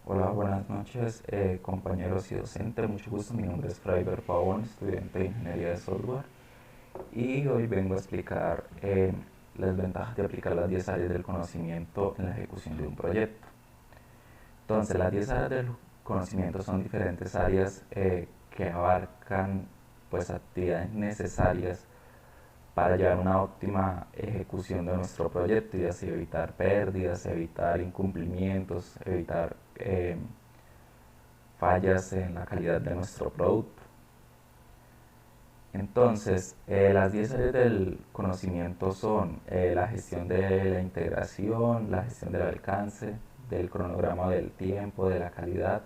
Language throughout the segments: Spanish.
Hola, buenas noches, compañeros y docentes. Mucho gusto. Mi nombre es Fraiber Pavón, estudiante de Ingeniería de Software. Y hoy vengo a explicar las ventajas de aplicar las 10 áreas del conocimiento en la ejecución de un proyecto. Entonces, las 10 áreas del conocimiento son diferentes áreas que abarcan pues actividades necesarias para llevar una óptima ejecución de nuestro proyecto y así evitar pérdidas, evitar incumplimientos, evitar fallas en la calidad de nuestro producto. Entonces, las 10 áreas del conocimiento son la gestión de la integración, la gestión del alcance, del cronograma del tiempo, de la calidad,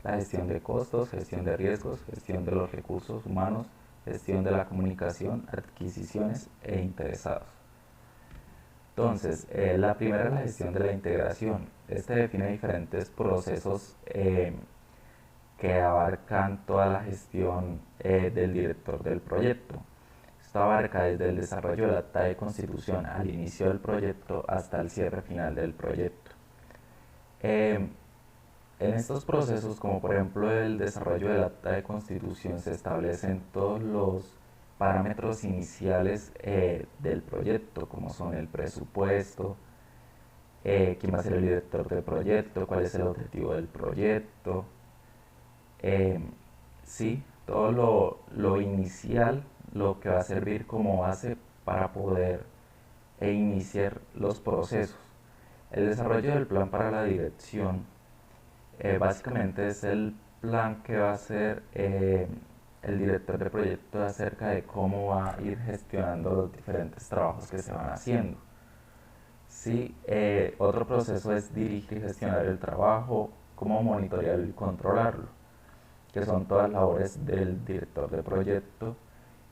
la gestión de costos, gestión de riesgos, gestión de los recursos humanos, gestión de la comunicación, adquisiciones e interesados. Entonces, la primera es la gestión de la integración. Este define diferentes procesos que abarcan toda la gestión del director del proyecto. Esto abarca desde el desarrollo del acta de constitución al inicio del proyecto hasta el cierre final del proyecto. Eh, en estos procesos, como por ejemplo el desarrollo del acta de constitución, se establecen todos los parámetros iniciales del proyecto, como son el presupuesto, quién va a ser el director del proyecto, cuál es el objetivo del proyecto, eh, sí, todo lo inicial, lo que va a servir como base para poder iniciar los procesos. El desarrollo del plan para la dirección básicamente es el plan que va a hacer el director de proyecto acerca de cómo va a ir gestionando los diferentes trabajos que se van haciendo. Sí, otro proceso es dirigir y gestionar el trabajo, cómo monitorearlo y controlarlo, que son todas labores del director de proyecto,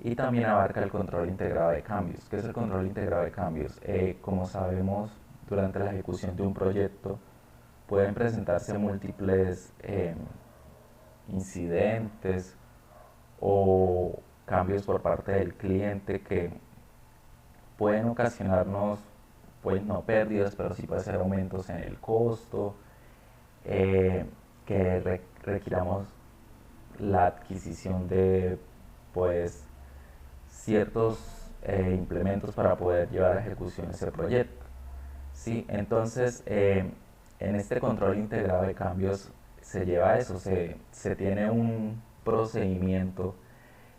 y también abarca el control integrado de cambios. ¿Qué es el control integrado de cambios? Como sabemos, durante la ejecución de un proyecto pueden presentarse múltiples incidentes o cambios por parte del cliente que pueden ocasionarnos, pues no pérdidas, pero sí puede ser aumentos en el costo, eh, que requiramos la adquisición de pues ciertos implementos para poder llevar a ejecución ese proyecto. Sí, entonces en este control integrado de cambios se lleva eso, se tiene un procedimiento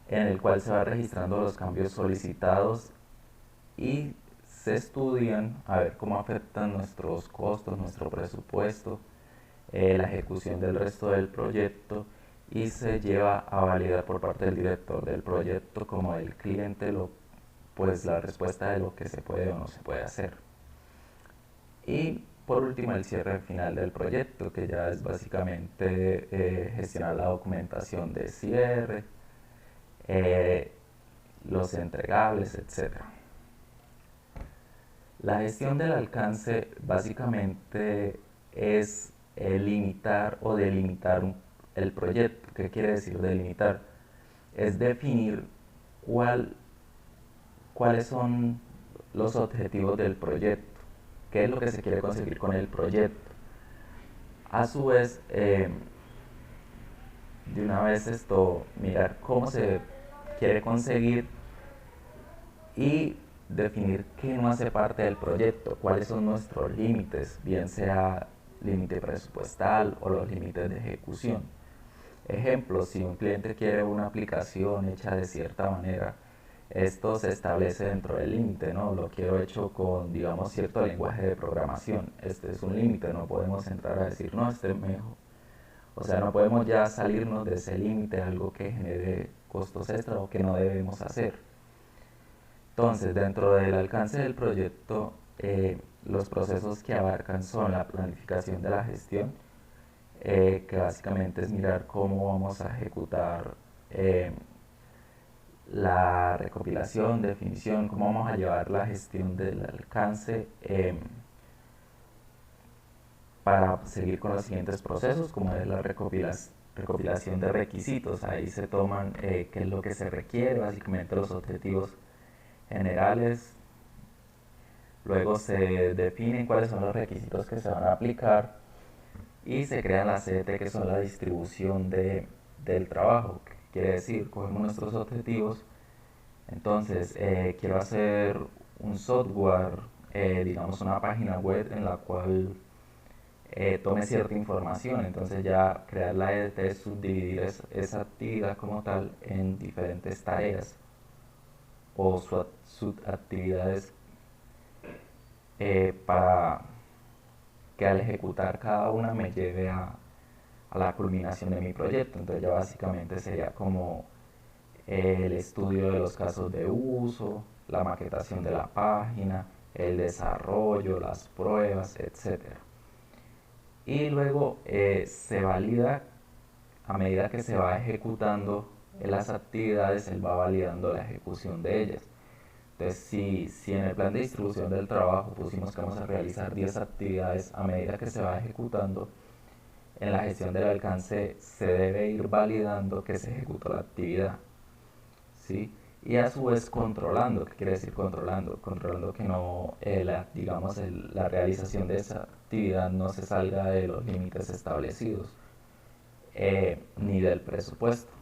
en el cual se va registrando los cambios solicitados y se estudian a ver cómo afectan nuestros costos, nuestro presupuesto, la ejecución del resto del proyecto, y se lleva a validar por parte del director del proyecto como del cliente pues la respuesta de lo que se puede o no se puede hacer. Y por último el cierre final del proyecto, que ya es básicamente gestionar la documentación de cierre, eh, los entregables, etcétera. La gestión del alcance básicamente es limitar o delimitar el proyecto. ¿Qué quiere decir delimitar? Es definir cuál, cuáles son los objetivos del proyecto, qué es lo que se quiere conseguir con el proyecto. A su vez, de una vez esto, mirar cómo se quiere conseguir y definir qué no hace parte del proyecto, cuáles son nuestros límites, bien sea límite presupuestal o los límites de ejecución. Ejemplo, si un cliente quiere una aplicación hecha de cierta manera, esto se establece dentro del límite, ¿no? Lo quiero hecho con, digamos, cierto lenguaje de programación. Este es un límite, no podemos entrar a decir, no, este es mejor. O sea, no podemos ya salirnos de ese límite, algo que genere costos extra o que no debemos hacer. Entonces, dentro del alcance del proyecto, los procesos que abarcan son la planificación de la gestión, que básicamente es mirar cómo vamos a ejecutar eh, la recopilación, definición, cómo vamos a llevar la gestión del alcance para seguir con los siguientes procesos, como es la recopilación de requisitos. Ahí se toman qué es lo que se requiere, básicamente los objetivos generales. Luego se definen cuáles son los requisitos que se van a aplicar y se crean las CDT, que son la distribución del trabajo. Quiere decir, cogemos nuestros objetivos. Entonces, quiero hacer un software, digamos una página web en la cual tome cierta información. Entonces ya crear la EDT es subdividir esa actividad como tal en diferentes tareas o subactividades, para que al ejecutar cada una me lleve a la culminación de mi proyecto. Entonces ya básicamente sería como el estudio de los casos de uso, la maquetación de la página, el desarrollo, las pruebas, etcétera. Y luego se valida a medida que se va ejecutando las actividades, él va validando la ejecución de ellas. Entonces, si en el plan de distribución del trabajo pusimos que vamos a realizar 10 actividades, a medida que se va ejecutando, en la gestión del alcance se debe ir validando que se ejecutó la actividad, ¿sí? Y a su vez controlando. ¿Qué quiere decir controlando? Controlando que no, digamos, la realización de esa actividad no se salga de los límites establecidos, ni del presupuesto.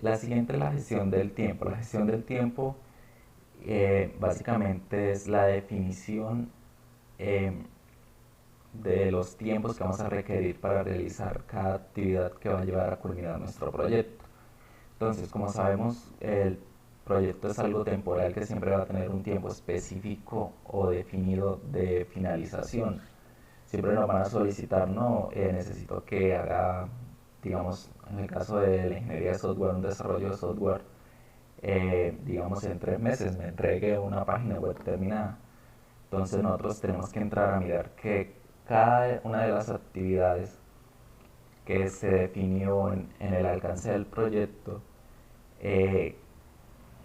La siguiente es la gestión del tiempo. La gestión del tiempo básicamente es la definición eh, de los tiempos que vamos a requerir para realizar cada actividad que va a llevar a culminar nuestro proyecto. Entonces, como sabemos, el proyecto es algo temporal que siempre va a tener un tiempo específico o definido de finalización. Siempre nos van a solicitar, no, necesito que haga, digamos, en el caso de la ingeniería de software, un desarrollo de software, digamos en 3 meses me entregue una página web terminada. Entonces nosotros tenemos que entrar a mirar que cada una de las actividades que se definió en el alcance del proyecto, eh,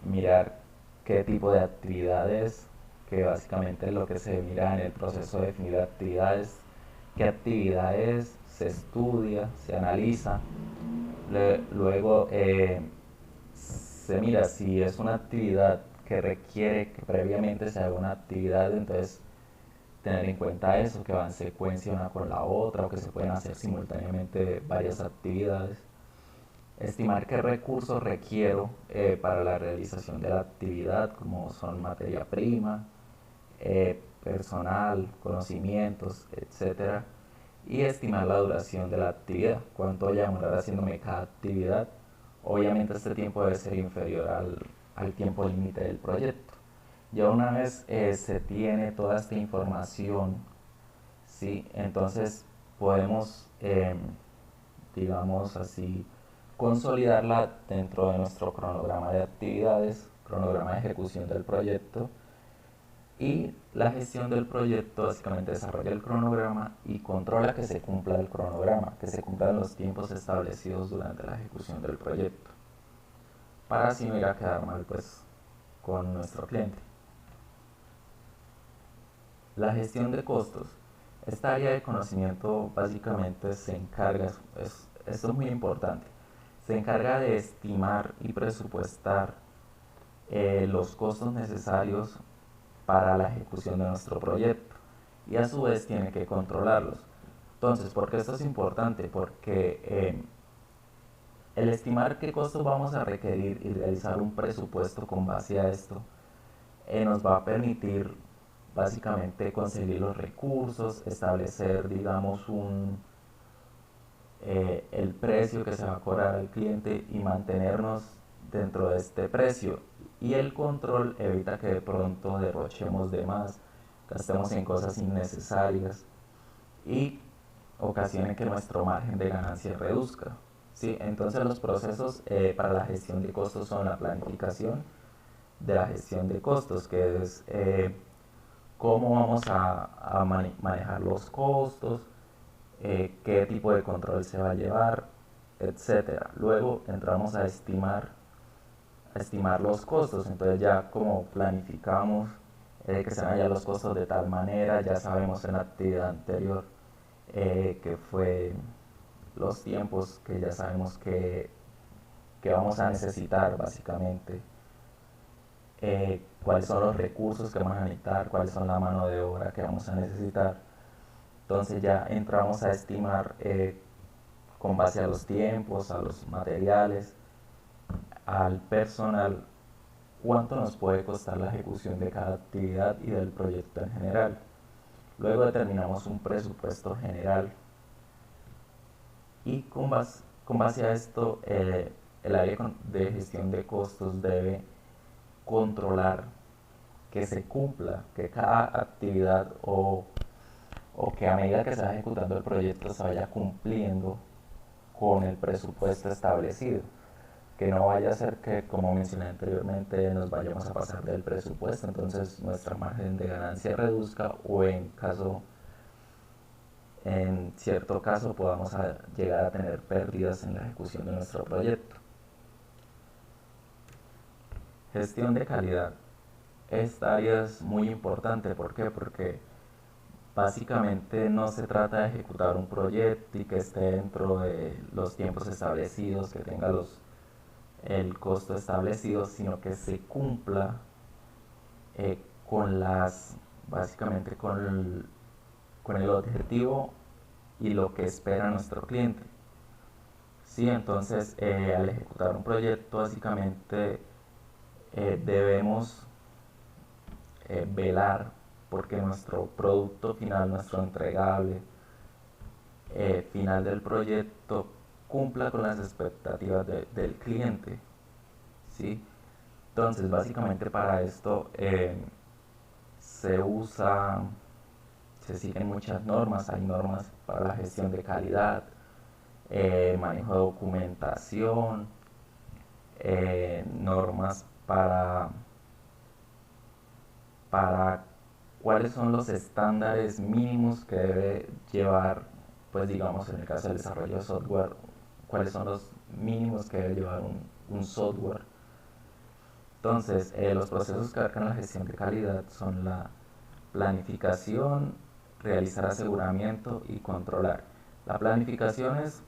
mirar qué tipo de actividades, que básicamente es lo que se mira en el proceso de definir actividades, qué actividades se estudia, se analiza, luego se mira si es una actividad que requiere que previamente se haga una actividad. Entonces tener en cuenta eso, que va en secuencia una con la otra o que se pueden hacer simultáneamente varias actividades. Estimar qué recursos requiero para la realización de la actividad, como son materia prima, personal, conocimientos, etcétera. Y estimar la duración de la actividad, cuánto voy a demorar haciéndome cada actividad. Obviamente este tiempo debe ser inferior al tiempo límite del proyecto. Ya una vez se tiene toda esta información, ¿sí? Entonces podemos, digamos así, consolidarla dentro de nuestro cronograma de actividades, cronograma de ejecución del proyecto. Y la gestión del proyecto básicamente desarrolla el cronograma y controla que se cumpla el cronograma, que se cumplan los tiempos establecidos durante la ejecución del proyecto, para así no ir a quedar mal pues con nuestro cliente. La gestión de costos. Esta área de conocimiento básicamente se encarga, esto es muy importante, se encarga de estimar y presupuestar los costos necesarios para la ejecución de nuestro proyecto y a su vez tiene que controlarlos. Entonces, ¿por qué esto es importante? Porque el estimar qué costos vamos a requerir y realizar un presupuesto con base a esto nos va a permitir básicamente conseguir los recursos, establecer, digamos, el precio que se va a cobrar al cliente y mantenernos dentro de este precio. Y el control evita que de pronto derrochemos de más, gastemos en cosas innecesarias y ocasione que nuestro margen de ganancia reduzca. ¿Sí? Entonces los procesos para la gestión de costos son la planificación de la gestión de costos, que es cómo vamos a manejar los costos, qué tipo de control se va a llevar, etcétera. Luego entramos a estimar los costos. Entonces ya como planificamos que se vayan los costos de tal manera, ya sabemos en la actividad anterior que fue los tiempos que ya sabemos que vamos a necesitar básicamente, cuáles son los recursos que vamos a necesitar, cuáles son la mano de obra que vamos a necesitar. Entonces ya entramos a estimar con base a los tiempos, a los materiales, al personal, cuánto nos puede costar la ejecución de cada actividad y del proyecto en general. Luego determinamos un presupuesto general y con base a esto el área de gestión de costos debe controlar que se cumpla, que cada actividad o que a medida que se va ejecutando el proyecto se vaya cumpliendo con el presupuesto establecido. Que no vaya a ser que, como mencioné anteriormente, nos vayamos a pasar del presupuesto, entonces nuestra margen de ganancia reduzca o en cierto caso podamos llegar a tener pérdidas en la ejecución de nuestro proyecto. Gestión de calidad. Esta área es muy importante, ¿por qué? Porque básicamente no se trata de ejecutar un proyecto y que esté dentro de los tiempos establecidos, que tenga el costo establecido, sino que se cumpla con básicamente con el objetivo y lo que espera nuestro cliente. Sí, entonces al ejecutar un proyecto básicamente debemos velar porque nuestro producto final, nuestro entregable final del proyecto cumpla con las expectativas del cliente. ¿Sí? Entonces básicamente para esto se siguen muchas normas, hay normas para la gestión de calidad, manejo de documentación, normas para cuáles son los estándares mínimos que debe llevar, pues digamos en el caso del desarrollo de software, cuáles son los mínimos que debe llevar un software. Entonces, los procesos que abarcan la gestión de calidad son la planificación, realizar aseguramiento y controlar. La planificación es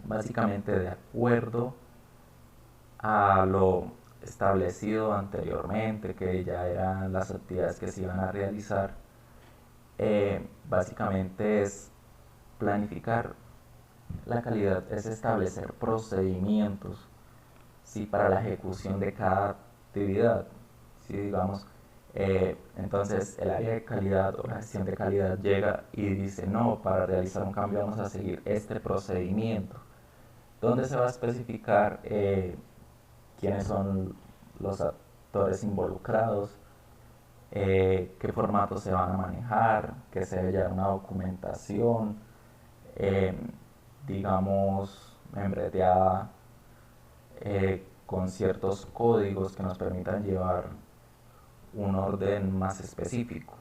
básicamente de acuerdo a lo establecido anteriormente, que ya eran las actividades que se iban a realizar. Básicamente es planificar la calidad, es establecer procedimientos, ¿sí? Para la ejecución de cada actividad. ¿Sí? Digamos, entonces el área de calidad o la gestión de calidad llega y dice, no, para realizar un cambio vamos a seguir este procedimiento, donde se va a especificar quiénes son los actores involucrados, qué formatos se van a manejar, que se debe llevar una documentación, eh, digamos, membreteada con ciertos códigos que nos permitan llevar un orden más específico.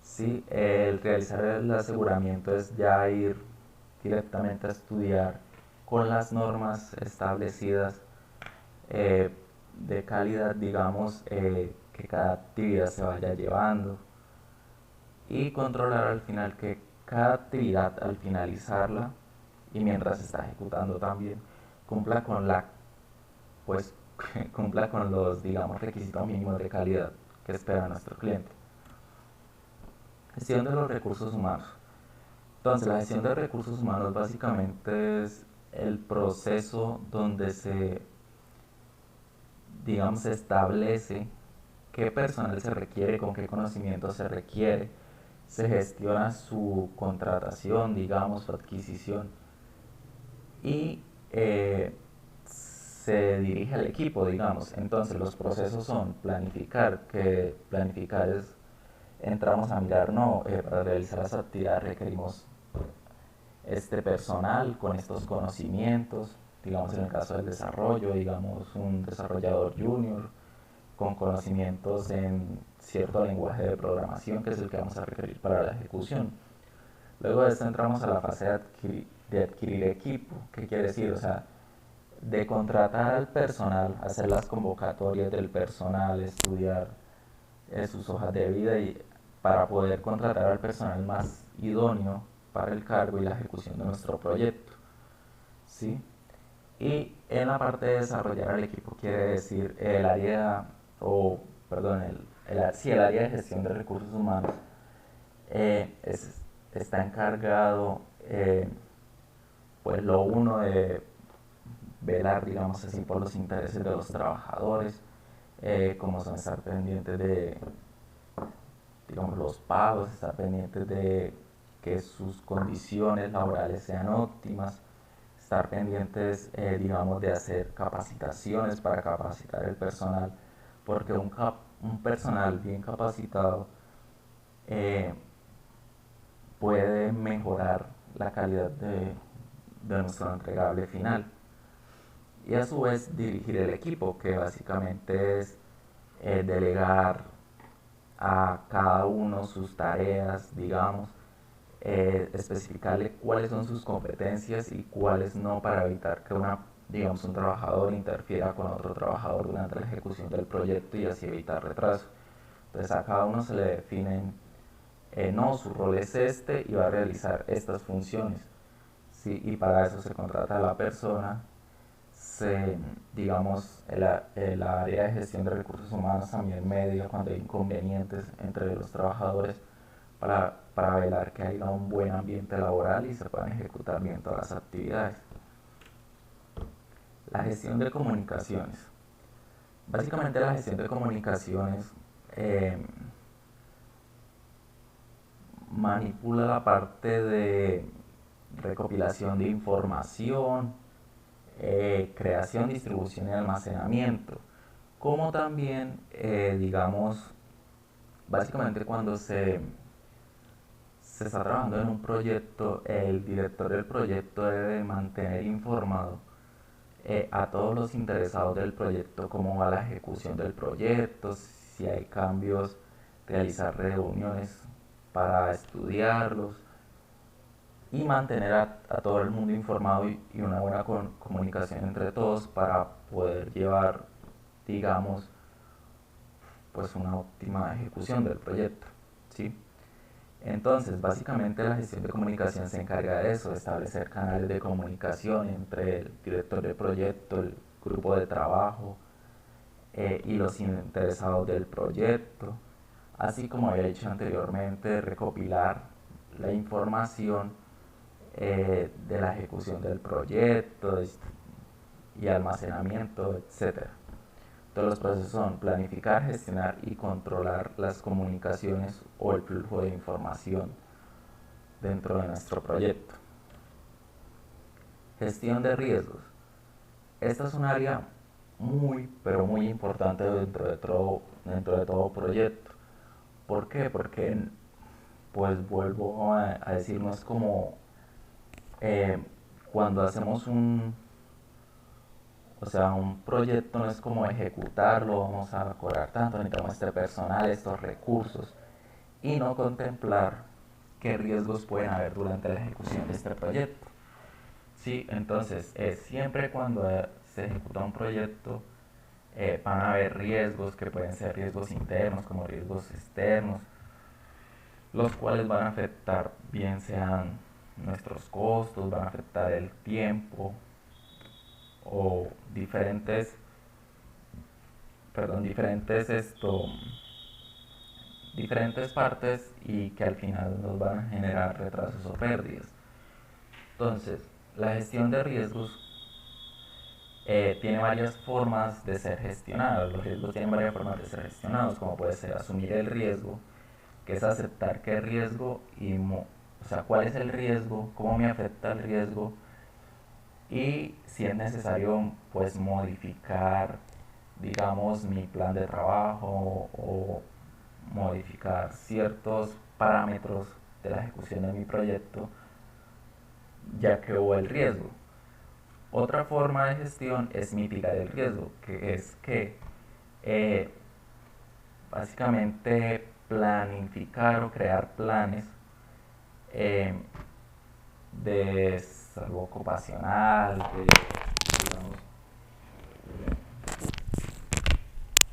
¿Sí? El realizar el aseguramiento es ya ir directamente a estudiar con las normas establecidas de calidad, digamos, que cada actividad se vaya llevando y controlar al final que cada actividad al finalizarla y mientras se está ejecutando también cumpla con pues cumpla con los, digamos, requisitos mínimos de calidad que espera nuestro cliente. Gestión de los recursos humanos. Entonces, la gestión de recursos humanos básicamente es el proceso donde digamos, se establece qué personal se requiere, con qué conocimiento se requiere, se gestiona su contratación, digamos, su adquisición y se dirige al equipo, digamos. Entonces los procesos son planificar, que planificar es, entramos a mirar, no, para realizar las actividades requerimos este personal con estos conocimientos, digamos en el caso del desarrollo, digamos un desarrollador junior con conocimientos en cierto lenguaje de programación que es el que vamos a requerir para la ejecución. Luego de esto entramos a la fase de adquirir equipo. ¿Qué quiere decir? O sea, de contratar al personal, hacer las convocatorias del personal, estudiar sus hojas de vida y para poder contratar al personal más idóneo para el cargo y la ejecución de nuestro proyecto. ¿Sí? Y en la parte de desarrollar al equipo quiere decir el área, o perdón, sí, el área de gestión de recursos humanos está encargado, pues lo uno de velar, digamos así, por los intereses de los trabajadores, como son estar pendientes de, digamos, los pagos, estar pendientes de que sus condiciones laborales sean óptimas, estar pendientes, digamos, de hacer capacitaciones para capacitar el personal, porque un personal bien capacitado eh, puede mejorar la calidad de nuestro entregable final. Y a su vez dirigir el equipo, que básicamente es delegar a cada uno sus tareas, digamos, especificarle cuáles son sus competencias y cuáles no, para evitar que digamos, un trabajador interfiera con otro trabajador durante la ejecución del proyecto y así evitar retraso. Entonces a cada uno se le definen, no, su rol es este y va a realizar estas funciones. ¿Sí? Y para eso se contrata a la persona. Digamos, el área de gestión de recursos humanos también media cuando hay inconvenientes entre los trabajadores para velar que haya un buen ambiente laboral y se puedan ejecutar bien todas las actividades. La gestión de comunicaciones. Básicamente la gestión de comunicaciones manipula la parte de recopilación de información, creación, distribución y almacenamiento, como también, digamos, básicamente cuando se está trabajando en un proyecto, el director del proyecto debe mantener informado a todos los interesados del proyecto cómo va la ejecución del proyecto, si hay cambios, realizar reuniones para estudiarlos y mantener a todo el mundo informado y una buena comunicación entre todos para poder llevar, digamos, pues una óptima ejecución del proyecto, ¿sí? Entonces, básicamente la gestión de comunicación se encarga de eso, de establecer canales de comunicación entre el director del proyecto, el grupo de trabajo y los interesados del proyecto, así como había dicho anteriormente, recopilar la información de la ejecución del proyecto y almacenamiento, etc. Todos los procesos son planificar, gestionar y controlar las comunicaciones o el flujo de información dentro de nuestro proyecto. Gestión de riesgos. Esta es un área muy, pero muy importante dentro de todo proyecto. ¿Por qué? Porque, pues vuelvo a decir, no es como cuando hacemos un proyecto no es como ejecutarlo, vamos a cobrar tanto, necesitamos este personal, estos recursos, y no contemplar qué riesgos pueden haber durante la ejecución de este proyecto. Sí, entonces, siempre cuando se ejecuta un proyecto, van a haber riesgos que pueden ser riesgos internos como riesgos externos, los cuales van a afectar, bien sean nuestros costos, van a afectar el tiempo o diferentes partes y que al final nos van a generar retrasos o pérdidas. Entonces, la gestión de riesgos tiene varias formas de ser gestionados. Los riesgos tienen varias formas de ser gestionados, como puede ser asumir el riesgo, que es aceptar qué riesgo cuál es el riesgo, cómo me afecta el riesgo y si es necesario, pues modificar, digamos, mi plan de trabajo o modificar ciertos parámetros de la ejecución de mi proyecto, ya que hubo el riesgo. Otra forma de gestión es mitigar el riesgo, que es que básicamente planificar o crear planes de salud ocupacional,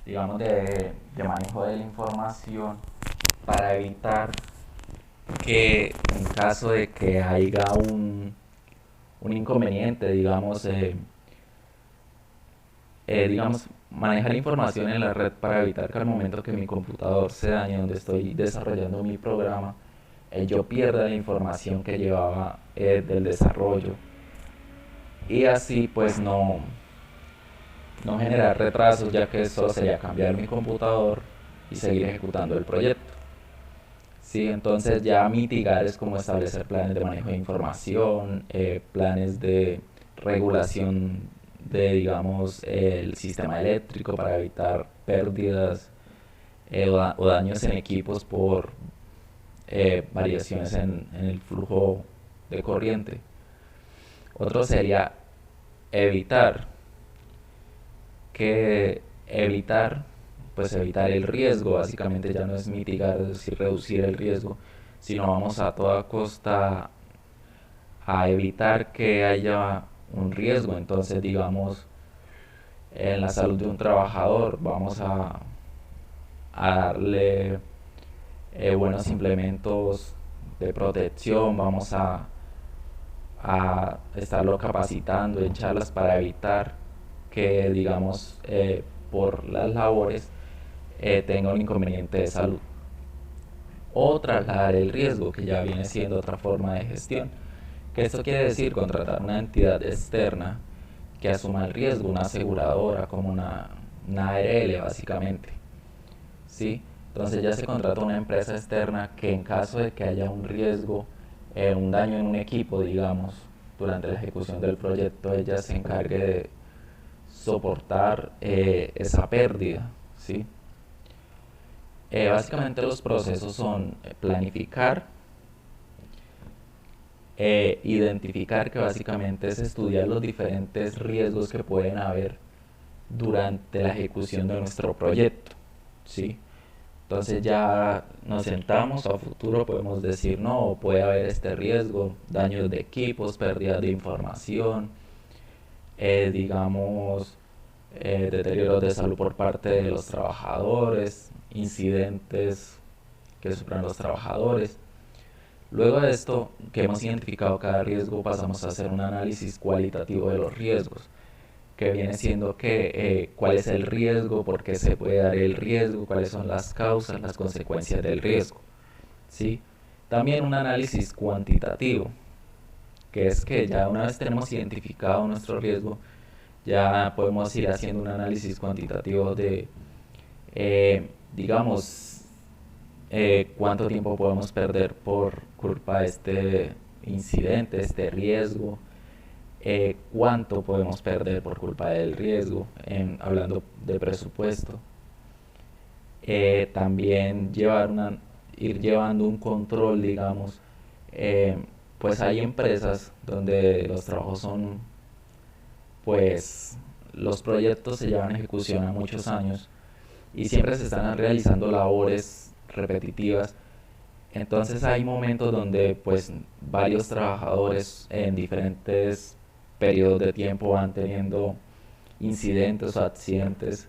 digamos de manejo de la información para evitar que en caso de que haya un inconveniente, digamos, manejar información en la red para evitar que al momento que mi computador se dañe donde estoy desarrollando mi programa, yo pierda la información que llevaba del desarrollo y así pues no generar retrasos, ya que solo sería cambiar mi computador y seguir ejecutando el proyecto. Sí, entonces ya mitigar es como establecer planes de manejo de información, planes de regulación de, digamos, el sistema eléctrico para evitar pérdidas o daños en equipos por variaciones en el flujo de corriente. Otro sería evitar evitar, pues evitar el riesgo. Básicamente ya no es mitigar, es decir, reducir el riesgo, sino vamos a toda costa a evitar que haya un riesgo. Entonces, digamos, en la salud de un trabajador, vamos a darle buenos implementos de protección, vamos a estarlo capacitando en charlas para evitar que, digamos, por las labores tenga un inconveniente de salud. O trasladar el riesgo, que ya viene siendo otra forma de gestión. Que esto quiere decir contratar una entidad externa que asuma el riesgo, una aseguradora como una ARL básicamente. ¿Sí? Entonces ya se contrata una empresa externa que en caso de que haya un riesgo, un daño en un equipo, digamos, durante la ejecución del proyecto, ella se encargue de soportar esa pérdida. ¿Sí? Básicamente los procesos son planificar, identificar, que básicamente es estudiar los diferentes riesgos que pueden haber durante la ejecución de nuestro proyecto. ¿Sí? Entonces ya nos sentamos, a futuro podemos decir, no, puede haber este riesgo, daños de equipos, pérdidas de información, digamos, deterioros de salud por parte de los trabajadores, incidentes que sufran los trabajadores. Luego de esto, que hemos identificado cada riesgo, pasamos a hacer un análisis cualitativo de los riesgos, que viene siendo cuál es el riesgo, por qué se puede dar el riesgo, cuáles son las causas, las consecuencias del riesgo. ¿Sí? También un análisis cuantitativo, que es que ya una vez tenemos identificado nuestro riesgo, ya podemos ir haciendo un análisis cuantitativo de, digamos, cuánto tiempo podemos perder por culpa de este incidente, este riesgo, cuánto podemos perder por culpa del riesgo, hablando de presupuesto. También ir llevando un control, digamos. Pues hay empresas donde los trabajos son, pues los proyectos se llevan a ejecución a muchos años y siempre se están realizando labores repetitivas. Entonces hay momentos donde pues varios trabajadores en diferentes periodos de tiempo van teniendo incidentes o accidentes.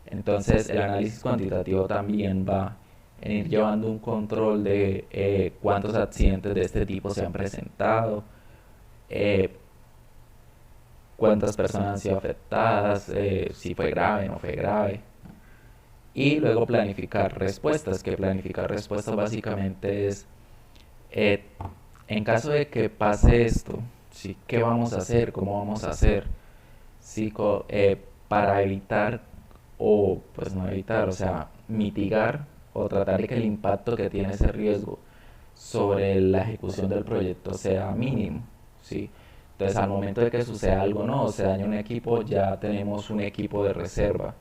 Entonces el análisis cuantitativo también va en ir llevando un control de cuántos accidentes de este tipo se han presentado, eh, cuántas personas han sido afectadas, si fue grave o no fue grave. Y luego planificar respuestas, que planificar respuestas básicamente es, eh, en caso de que pase esto, ¿sí? ¿Qué vamos a hacer? ¿Cómo vamos a hacer? ¿Sí? Para evitar, o pues no evitar, o sea, mitigar o tratar de que el impacto que tiene ese riesgo sobre la ejecución del proyecto sea mínimo. ¿Sí? Entonces al momento de que suceda algo, no, se daña un equipo, ya tenemos un equipo de reserva.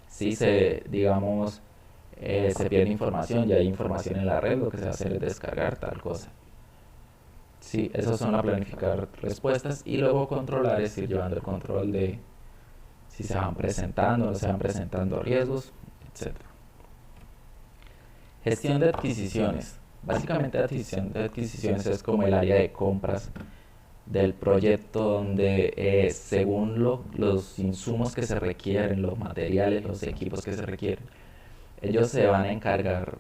Si digamos, se pierde información, ya hay información en la red, lo que se va a hacer es descargar tal cosa. Sí, esos son a planificar respuestas y luego controlar, es ir llevando el control de si se van presentando o no se van presentando riesgos, etcétera. Gestión de adquisiciones. Básicamente adquisición de adquisiciones es como el área de compras del proyecto donde según los insumos que se requieren, los materiales, los equipos que se requieren, ellos se van a encargar,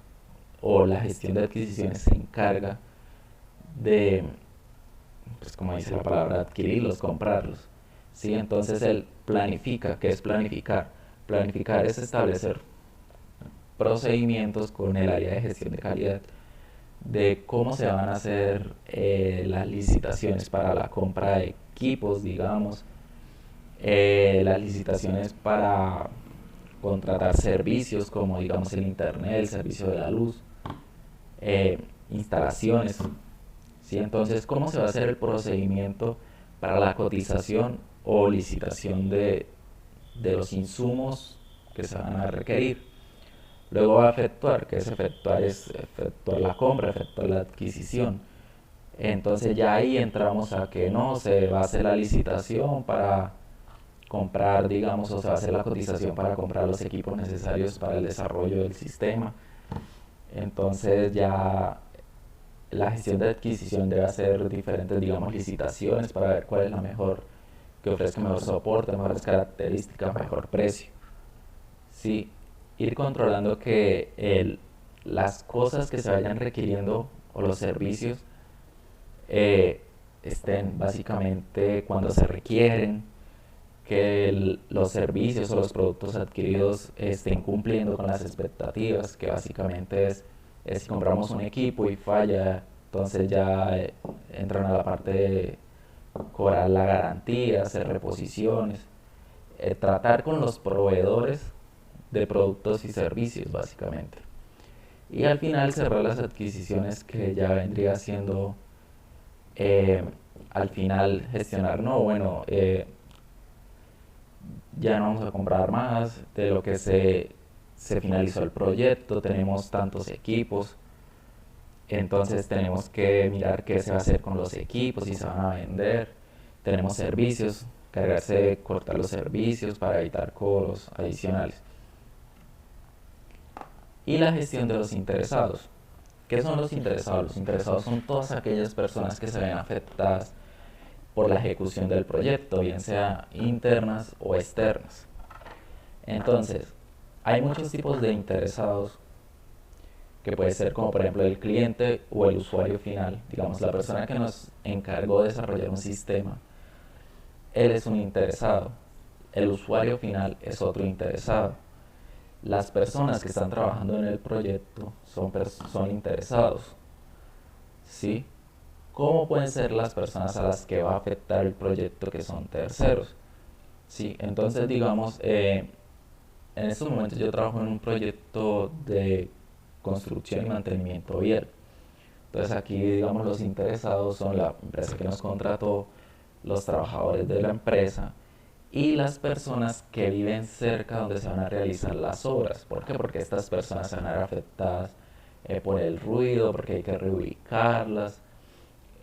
o la gestión de adquisiciones se encarga de, pues como dice la palabra, adquirirlos, comprarlos. ¿Sí? Entonces él planifica. ¿Qué es planificar? Planificar es establecer procedimientos con el área de gestión de calidad de cómo se van a hacer las licitaciones para la compra de equipos, digamos, las licitaciones para contratar servicios como digamos el internet, el servicio de la luz, eh, instalaciones, ¿sí? Entonces, ¿cómo se va a hacer el procedimiento para la cotización o licitación de los insumos que se van a requerir? Luego va a efectuar, que es efectuar la compra, efectuar la adquisición. Entonces ya ahí entramos a que no, se va a hacer la licitación para comprar, digamos, o se va a hacer la cotización para comprar los equipos necesarios para el desarrollo del sistema. Entonces ya la gestión de adquisición debe hacer diferentes, digamos, licitaciones para ver cuál es la mejor, que ofrezca mejor soporte, mejores características, mejor precio. Sí, ir controlando que las cosas que se vayan requiriendo o los servicios eh, estén básicamente cuando se requieren, que los servicios o los productos adquiridos estén cumpliendo con las expectativas, que básicamente es si compramos un equipo y falla, entonces ya entran a la parte de cobrar la garantía, hacer reposiciones, tratar con los proveedores de productos y servicios básicamente. Y al final cerrar las adquisiciones que ya vendría siendo eh, al final gestionar, no, bueno, ya no vamos a comprar más de lo que se finalizó el proyecto, tenemos tantos equipos, entonces tenemos que mirar qué se va a hacer con los equipos, si se van a vender, tenemos servicios, cargarse de cortar los servicios para evitar cobros adicionales. Y la gestión de los interesados. ¿Qué son los interesados? Los interesados son todas aquellas personas que se ven afectadas por la ejecución del proyecto, bien sea internas o externas. Entonces, hay muchos tipos de interesados que puede ser como por ejemplo el cliente o el usuario final, digamos la persona que nos encargó de desarrollar un sistema, él es un interesado, el usuario final es otro interesado, las personas que están trabajando en el proyecto son interesados, ¿sí? ¿Cómo pueden ser las personas a las que va a afectar el proyecto que son terceros? Sí, entonces digamos, en estos momentos yo trabajo en un proyecto de construcción y mantenimiento vial. Entonces aquí, digamos, los interesados son la empresa que nos contrató, los trabajadores de la empresa y las personas que viven cerca donde se van a realizar las obras. ¿Por qué? Porque estas personas se van a ver afectadas por el ruido, porque hay que reubicarlas,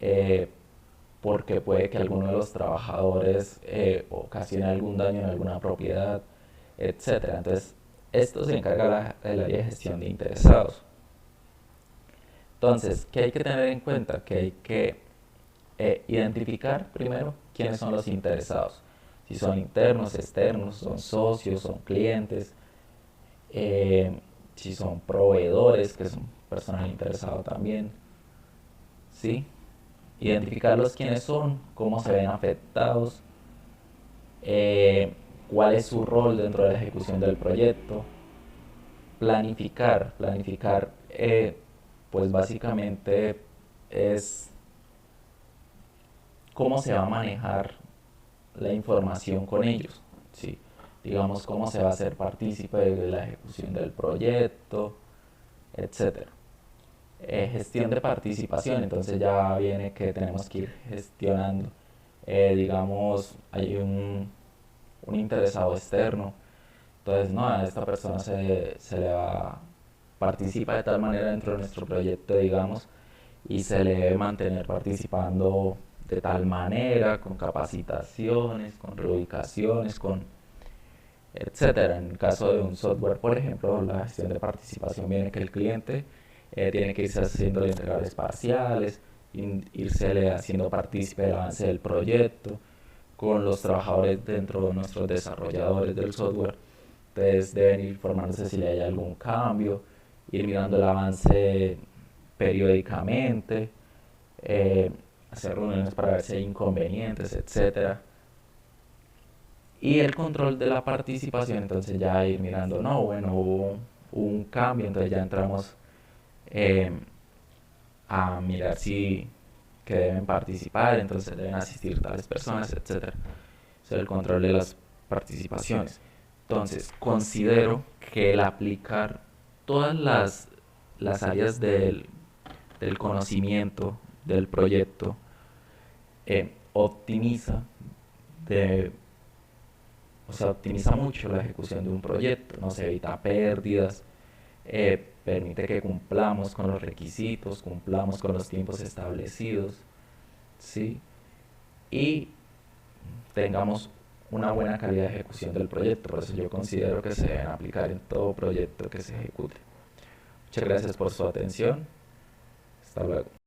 eh, porque puede que alguno de los trabajadores ocasione algún daño en alguna propiedad, etcétera. Entonces, esto se encarga el área de gestión de interesados. Entonces, ¿qué hay que tener en cuenta? Que hay que identificar primero quiénes son los interesados. Si son internos, externos, son socios, son clientes, eh, si son proveedores, que son personal interesado también, ¿sí? Identificarlos quiénes son, cómo se ven afectados, eh, cuál es su rol dentro de la ejecución del proyecto, planificar, pues básicamente es cómo se va a manejar la información con ellos, ¿sí? Digamos cómo se va a hacer partícipe de la ejecución del proyecto, etcétera. Gestión de participación, entonces ya viene que tenemos que ir gestionando, digamos, hay un interesado externo, entonces no, a esta persona se le va participa de tal manera dentro de nuestro proyecto, digamos, y se le debe mantener participando de tal manera, con capacitaciones, con reubicaciones, con etcétera. En el caso de un software, por ejemplo, la gestión de participación viene que el cliente tiene que irse haciendo entregables parciales, irse haciendo partícipe del avance del proyecto, con los trabajadores dentro de nuestros desarrolladores del software. Entonces deben ir informándose si hay algún cambio, ir mirando el avance periódicamente, eh, hacer reuniones para ver si hay inconvenientes, etcétera. Y el control de la participación, entonces ya ir mirando, no, bueno, hubo un cambio, entonces ya entramos eh, a mirar si que deben participar, entonces deben asistir tales personas, etcétera. O sea, el control de las participaciones. Entonces, considero que el aplicar todas las áreas del conocimiento del proyecto optimiza de, o sea, optimiza mucho la ejecución de un proyecto, nos evita pérdidas, permite que cumplamos con los requisitos, cumplamos con los tiempos establecidos, ¿sí? Y tengamos una buena calidad de ejecución del proyecto. Por eso yo considero que se deben aplicar en todo proyecto que se ejecute. Muchas gracias por su atención. Hasta luego.